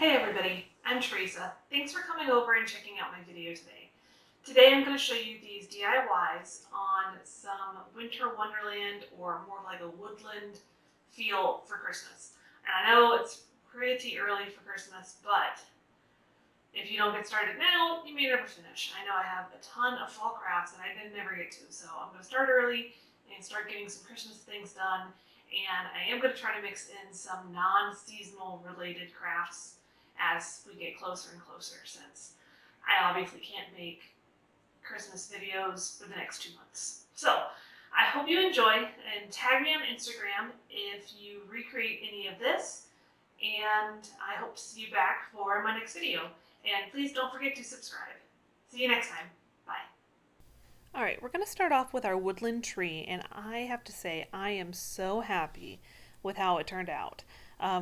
Hey everybody, I'm Teresa. Thanks for coming over and checking out my video today. Today I'm going to show you these DIYs on some winter wonderland or more like a woodland feel for Christmas. And I know it's pretty early for Christmas, but if you don't get started now, you may never finish. I know I have a ton of fall crafts and I didn't never get to, so I'm going to start early and start getting some Christmas things done. And I am going to try to mix in some non-seasonal related crafts as we get closer and closer, since I obviously can't make Christmas videos for the next 2 months. So I hope you enjoy, and tag me on Instagram if you recreate any of this, and I hope to see you back for my next video. And please don't forget to subscribe. See you next time. Bye. All right, we're going to start off with our woodland tree, and I have to say I am so happy with how it turned out.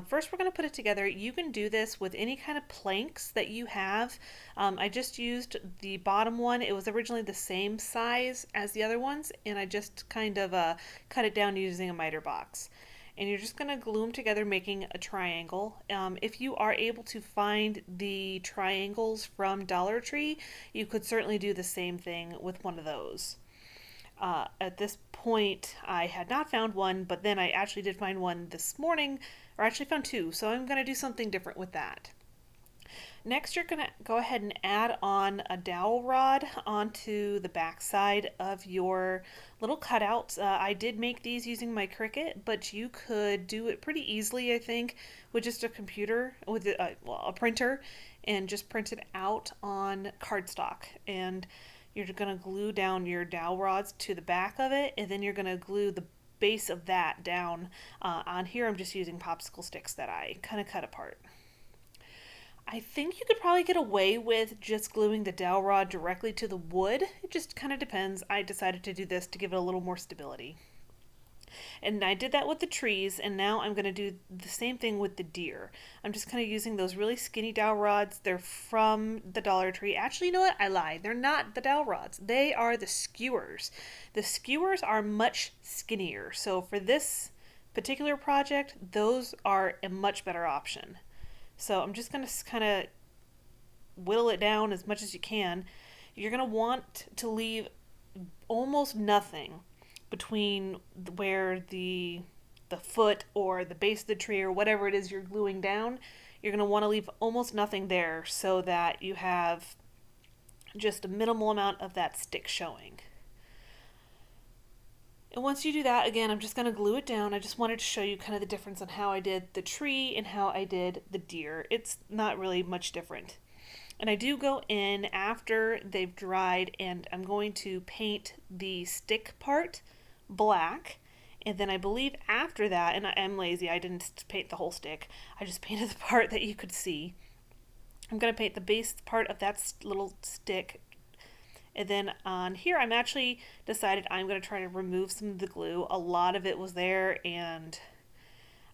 First, we're going to put it together. You can do this with any kind of planks that you have. I just used the bottom one. It was originally the same size as the other ones, and I just kind of cut it down using a miter box. And you're just going to glue them together, making a triangle. If you are able to find the triangles from Dollar Tree, you could certainly do the same thing with one of those. At this point, I had not found one, but then I actually did find one this morning, or actually found two, so I'm going to do something different with that. Next, you're going to go ahead and add on a dowel rod onto the back side of your little cutouts. I did make these using my Cricut, but you could do it pretty easily, I think, with just a computer, with a printer, and just print it out on cardstock. And you're going to glue down your dowel rods to the back of it, and then you're going to glue the base of that down. On here, I'm just using popsicle sticks that I kind of cut apart. I think you could probably get away with just gluing the dowel rod directly to the wood. It just kind of depends. I decided to do this to give it a little more stability. And I did that with the trees, and now I'm going to do the same thing with the deer. I'm just kind of using those really skinny dowel rods. They're from the Dollar Tree. Actually, you know what? I lied. They're not the dowel rods. They are the skewers. The skewers are much skinnier. So for this particular project, those are a much better option. So I'm just going to kind of whittle it down as much as you can. You're going to want to leave almost nothing between where the foot or the base of the tree or whatever it is you're gluing down. You're going to want to leave almost nothing there so that you have just a minimal amount of that stick showing. And once you do that, again, I'm just going to glue it down. I just wanted to show you kind of the difference on how I did the tree and how I did the deer. It's not really much different. And I do go in after they've dried, and I'm going to paint the stick part black. And then I believe after that, and I'm lazy, I didn't paint the whole stick. I just painted the part that you could see. I'm going to paint the base part of that little stick. And then on here, I'm actually decided I'm going to try to remove some of the glue. A lot of it was there, and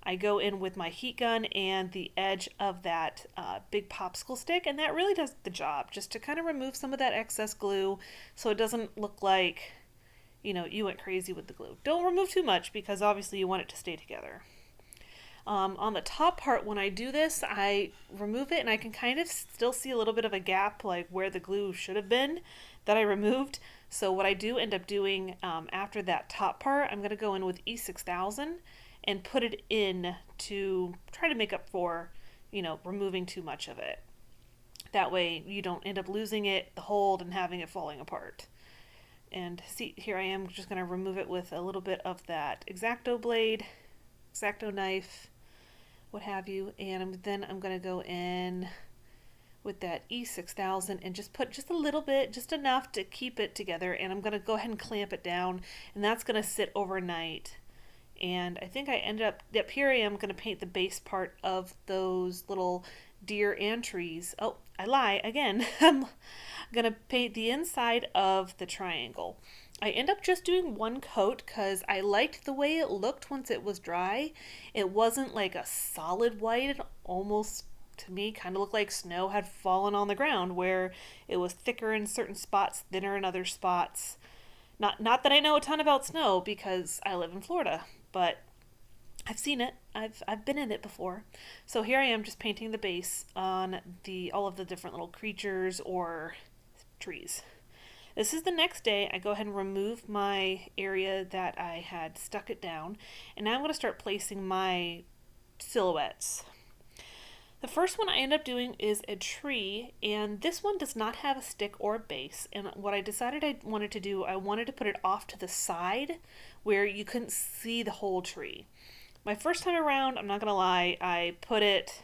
I go in with my heat gun and the edge of that big popsicle stick, and that really does the job, just to kind of remove some of that excess glue so it doesn't look like, you know, you went crazy with the glue. Don't remove too much because obviously you want it to stay together. On the top part, when I do this, I remove it and I can kind of still see a little bit of a gap, like where the glue should have been that I removed. So what I do end up doing after that top part, I'm going to go in with E6000 and put it in to try to make up for, you know, removing too much of it. That way you don't end up losing it, the hold, and having it falling apart. And see, here I am just going to remove it with a little bit of that X-Acto blade, X-Acto knife, what have you, and then I'm going to go in with that E6000 and just put just a little bit, just enough to keep it together, and I'm going to go ahead and clamp it down, and that's going to sit overnight. And I think I ended up here I am going to paint the base part of those little deer and trees. Oh, I lie again. I'm going to paint the inside of the triangle. I end up just doing one coat because I liked the way it looked once it was dry. It wasn't like a solid white. It almost, to me, kind of looked like snow had fallen on the ground, where it was thicker in certain spots, thinner in other spots. Not that I know a ton about snow because I live in Florida, but I've seen it. I've been in it before. So here I am just painting the base on the all of the different little creatures or trees. This is the next day. I go ahead and remove my area that I had stuck it down, and now I'm going to start placing my silhouettes. The first one I end up doing is a tree, and this one does not have a stick or a base. And what I decided I wanted to do, I wanted to put it off to the side where you couldn't see the whole tree. My first time around, I'm not going to lie, I put it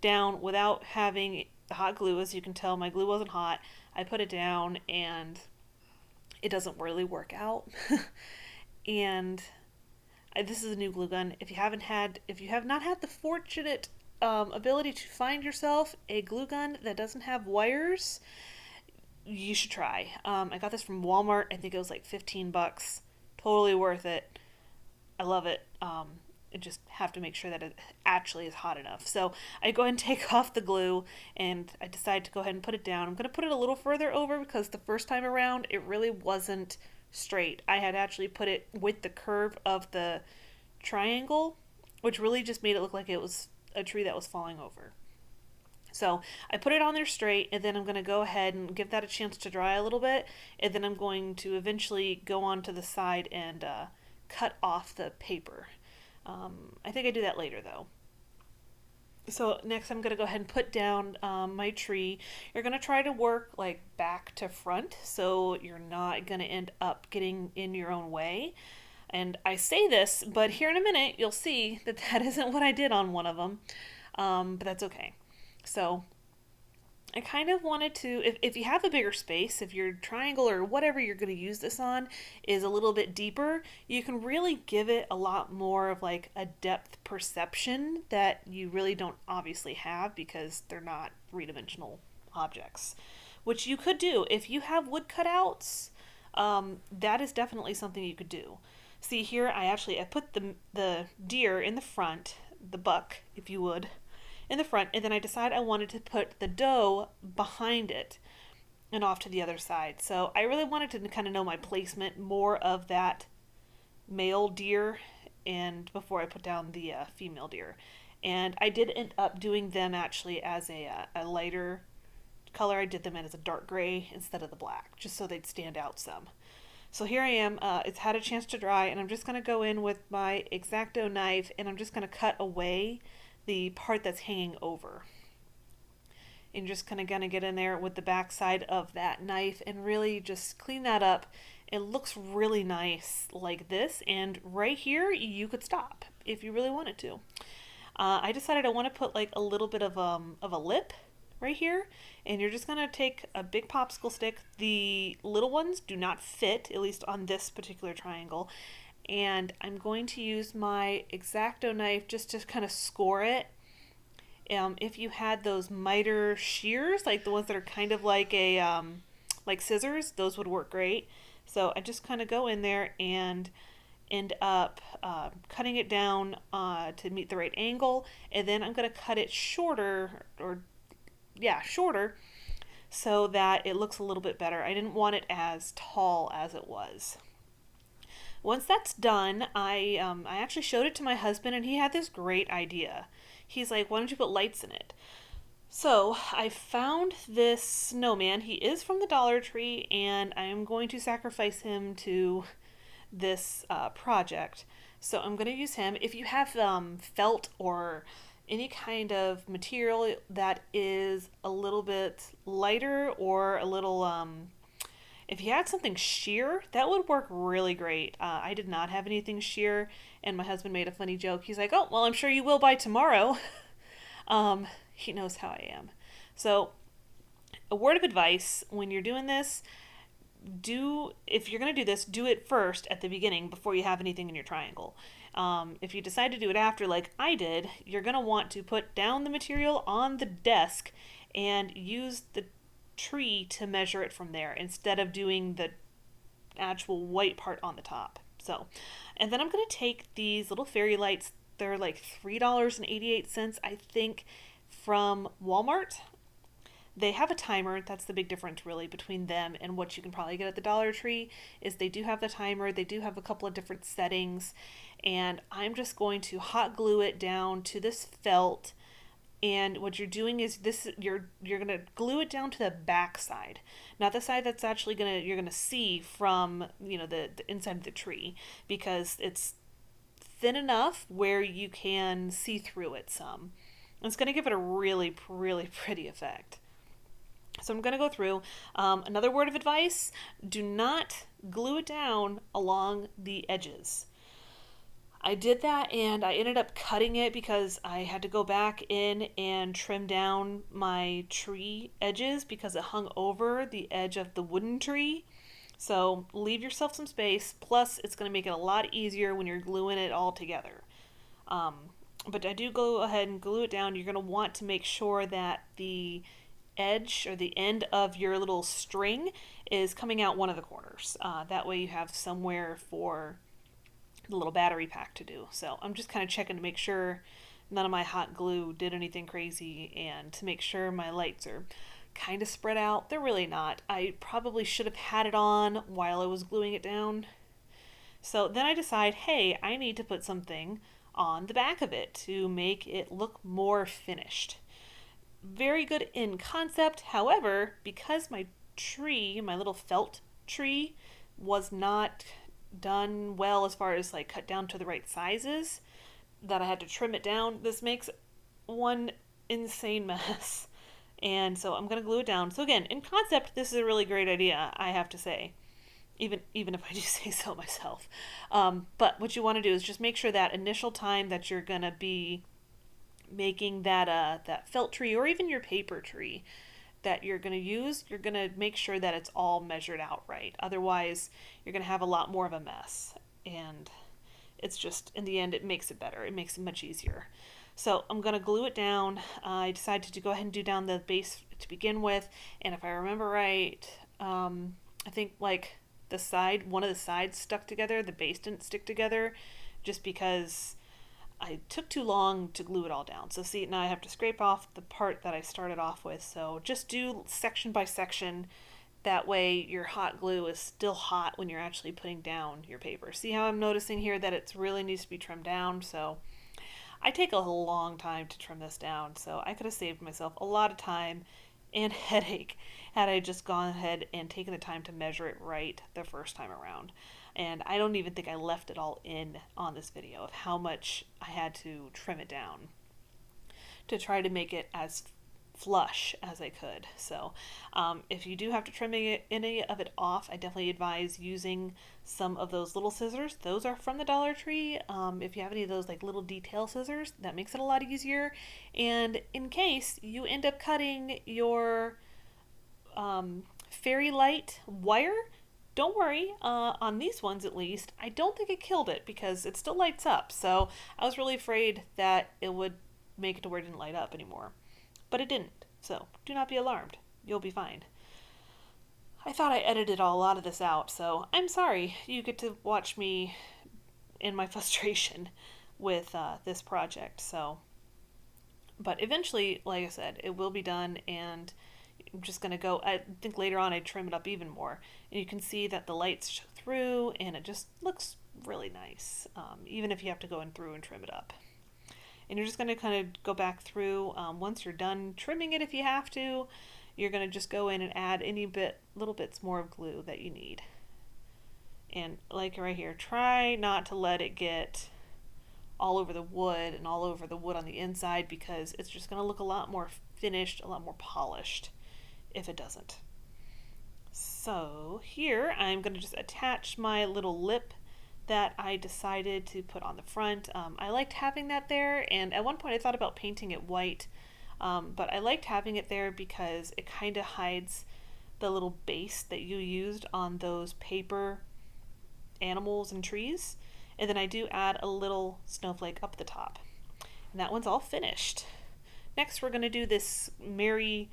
down without having the hot glue. As you can tell, my glue wasn't hot. I put it down and it doesn't really work out. And this is a new glue gun. If you have not had the fortunate ability to find yourself a glue gun that doesn't have wires, you should try. I got this from Walmart. I think it was like 15 bucks. Totally worth it. I love it. I just have to make sure that it actually is hot enough. So I go ahead and take off the glue, and I decide to go ahead and put it down. I'm going to put it a little further over because the first time around it really wasn't straight. I had actually put it with the curve of the triangle, which really just made it look like it was a tree that was falling over. So I put it on there straight, and then I'm going to go ahead and give that a chance to dry a little bit, and then I'm going to eventually go on to the side and cut off the paper. I think I do that later though. So next I'm going to go ahead and put down my tree. You're going to try to work like back to front so you're not going to end up getting in your own way. And I say this, but here in a minute you'll see that that isn't what I did on one of them. But that's okay. So I kind of wanted to, if you have a bigger space, if your triangle or whatever you're going to use this on is a little bit deeper, you can really give it a lot more of like a depth perception that you really don't obviously have because they're not three-dimensional objects, which you could do. If you have wood cutouts, that is definitely something you could do. See here, I put the deer in the front, the buck, if you would, in the front, and then I decided I wanted to put the doe behind it and off to the other side. So I really wanted to kind of know my placement more of that male deer and before I put down the female deer. And I did end up doing them actually as a lighter color. I did them in as a dark gray instead of the black, just so they'd stand out some. So here I am, it's had a chance to dry, and I'm just going to go in with my X-Acto knife, and I'm just going to cut away the part that's hanging over. And just kind of gonna get in there with the back side of that knife and really just clean that up. It looks really nice like this, and right here you could stop if you really wanted to. I decided I want to put like a little bit of a lip right here, and you're just gonna take a big popsicle stick. The little ones do not fit, at least on this particular triangle, and I'm going to use my X-Acto knife just to kind of score it. If you had those miter shears, like the ones that are kind of like like scissors, those would work great. So I just kind of go in there and end up cutting it down to meet the right angle, and then I'm going to cut it shorter, shorter, so that it looks a little bit better. I didn't want it as tall as it was. Once that's done, I actually showed it to my husband, and he had this great idea. He's like, why don't you put lights in it? So I found this snowman. He is from the Dollar Tree, and I am going to sacrifice him to this project. So I'm going to use him. If you have felt or any kind of material that is a little bit lighter or a little if you had something sheer, that would work really great. I did not have anything sheer, and my husband made a funny joke. He's like, oh, well, I'm sure you will by tomorrow. He knows how I am. So a word of advice, when you're doing this, if you're going to do this, do it first at the beginning before you have anything in your triangle. If you decide to do it after, like I did, you're going to want to put down the material on the desk and use the tree to measure it from there instead of doing the actual white part on the top. So, and then I'm going to take these little fairy lights. They're like $3.88, I think, from Walmart. They have a timer. That's the big difference really between them and what you can probably get at the Dollar Tree is they do have the timer. They do have a couple of different settings, and I'm just going to hot glue it down to this felt. And what you're doing is this you're gonna glue it down to the back side, not the side that's actually you're gonna see from the inside of the tree, because it's thin enough where you can see through it some. It's gonna give it a really really pretty effect. So I'm going to go through. Another word of advice: do not glue it down along the edges. I did that and I ended up cutting it because I had to go back in and trim down my tree edges because it hung over the edge of the wooden tree. So leave yourself some space. Plus, it's going to make it a lot easier when you're gluing it all together. Um, but I do go ahead and glue it down. You're going to want to make sure that the edge or the end of your little string is coming out one of the corners. That way you have somewhere for the little battery pack to do. So I'm just kind of checking to make sure none of my hot glue did anything crazy, and to make sure my lights are kind of spread out. They're really not. I probably should have had it on while I was gluing it down. So then I decide, hey, I need to put something on the back of it to make it look more finished. Very good in concept. However, because my tree, my little felt tree, was not done well as far as like cut down to the right sizes, that I had to trim it down, this makes one insane mess. And so I'm going to glue it down. So again, in concept, this is a really great idea, I have to say, even if I do say so myself. But what you want to do is just make sure that initial time that you're going to be making that felt tree, or even your paper tree that you're going to use, you're going to make sure that it's all measured out right. Otherwise, you're going to have a lot more of a mess. And it's just, in the end, it makes it better. It makes it much easier. So I'm going to glue it down. I decided to go ahead and do down the base to begin with. And if I remember right, I think like one of the sides stuck together, the base didn't stick together, just because I took too long to glue it all down. So see, now I have to scrape off the part that I started off with. So just do section by section. That way your hot glue is still hot when you're actually putting down your paper. See how I'm noticing here that it really needs to be trimmed down? So I take a long time to trim this down. So I could have saved myself a lot of time and headache had I just gone ahead and taken the time to measure it right the first time around. And I don't even think I left it all in on this video of how much I had to trim it down to try to make it as flush as I could. So if you do have to trim any of it off, I definitely advise using some of those little scissors. Those are from the Dollar Tree. If you have any of those like little detail scissors, that makes it a lot easier. And in case you end up cutting your fairy light wire, don't worry, on these ones at least, I don't think it killed it because it still lights up. So I was really afraid that it would make it to where it didn't light up anymore. But it didn't, so do not be alarmed. You'll be fine. I thought I edited a lot of this out, so I'm sorry. You get to watch me in my frustration with this project. So, but eventually, like I said, it will be done, and I'm just going to go, I think later on I trim it up even more. And you can see that the lights show through, and it just looks really nice, even if you have to go in through and trim it up. And you're just going to kind of go back through. Once you're done trimming it, if you have to, you're going to just go in and add little bits more of glue that you need. And like right here, try not to let it get all over the wood and all over the wood on the inside, because it's just going to look a lot more finished, a lot more polished if it doesn't. So here I'm going to just attach my little lip that I decided to put on the front. I liked having that there, and at one point I thought about painting it white, but I liked having it there because it kind of hides the little base that you used on those paper animals and trees. And then I do add a little snowflake up the top. And that one's all finished. Next we're going to do this Merry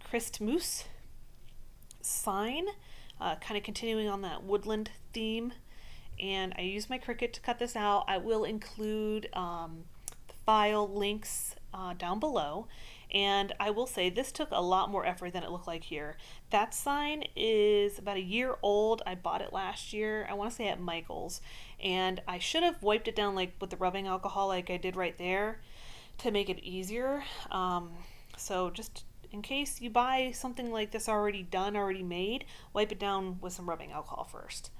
Christmas sign, kind of continuing on that woodland theme. And I use my Cricut to cut this out. I will include the file links down below. And I will say this took a lot more effort than it looked like here. That sign is about a year old. I bought it last year, I want to say at Michael's, and I should have wiped it down like with the rubbing alcohol like I did right there to make it easier. So just in case you buy something like this already done, already made, wipe it down with some rubbing alcohol first.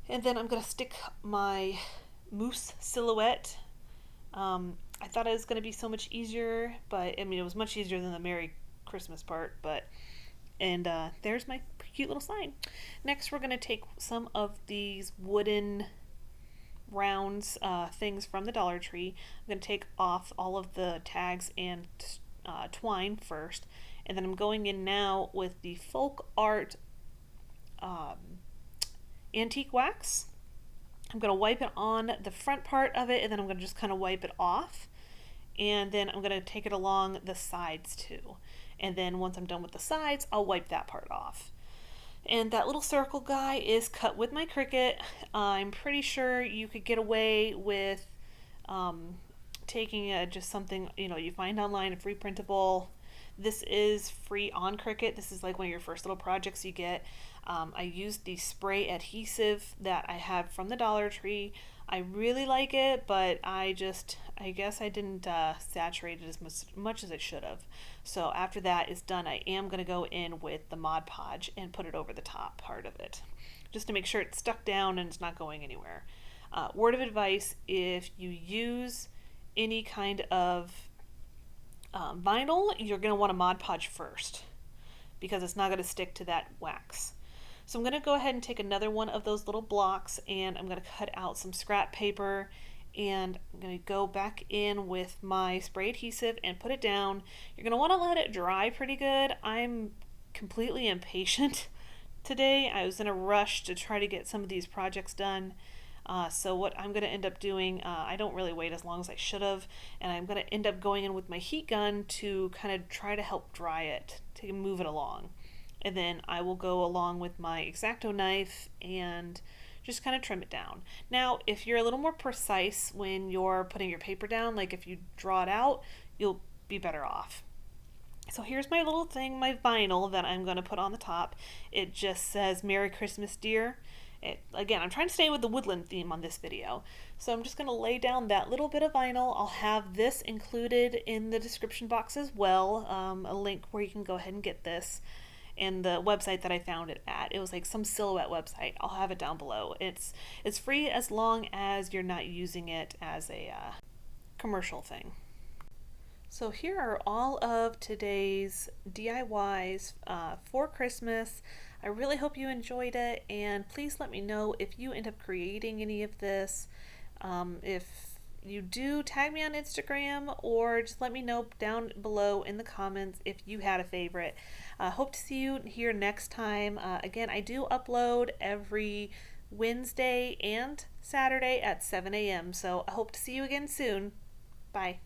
And then I'm going to stick my moose silhouette. I thought it was going to be so much easier, but I mean, it was much easier than the Merry Christmas part, but and there's my cute little sign. Next, we're going to take some of these wooden rounds things from the Dollar Tree. I'm going to take off all of the tags and twine first, and then I'm going in now with the folk art um, antique wax. I'm going to wipe it on the front part of it, and then I'm going to just kind of wipe it off. And then I'm going to take it along the sides too. And then once I'm done with the sides, I'll wipe that part off. And that little circle guy is cut with my Cricut. I'm pretty sure you could get away with taking just something you find online, a free printable. This is free on Cricut. This is like one of your first little projects you get. I used the spray adhesive that I have from the Dollar Tree. I really like it, but I guess I didn't saturate it as much as I should have. So after that is done, I am going to go in with the Mod Podge and put it over the top part of it, just to make sure it's stuck down and it's not going anywhere. Word of advice, if you use any kind of vinyl, you're going to want to Mod Podge first because it's not going to stick to that wax. So I'm going to go ahead and take another one of those little blocks, and I'm going to cut out some scrap paper, and I'm going to go back in with my spray adhesive and put it down. You're going to want to let it dry pretty good. I'm completely impatient today. I was in a rush to try to get some of these projects done. So what I'm going to end up doing, I don't really wait as long as I should have, and I'm going to end up going in with my heat gun to kind of try to help dry it, to move it along. And then I will go along with my X-Acto knife and just kind of trim it down. Now, if you're a little more precise when you're putting your paper down, like if you draw it out, you'll be better off. So here's my little thing, my vinyl that I'm going to put on the top. It just says Merry Christmas, dear. Again, I'm trying to stay with the woodland theme on this video. So I'm just going to lay down that little bit of vinyl. I'll have this included in the description box as well, a link where you can go ahead and get this. And the website that I found it at, it was like some silhouette website. I'll have it down below. It's free as long as you're not using it as a commercial thing. So here are all of today's DIYs for Christmas. I really hope you enjoyed it, and please let me know if you end up creating any of this. If you do, tag me on Instagram, or just let me know down below in the comments if you had a favorite. Hope to see you here next time. Again, I do upload every Wednesday and Saturday at 7 a.m. So I hope to see you again soon. Bye.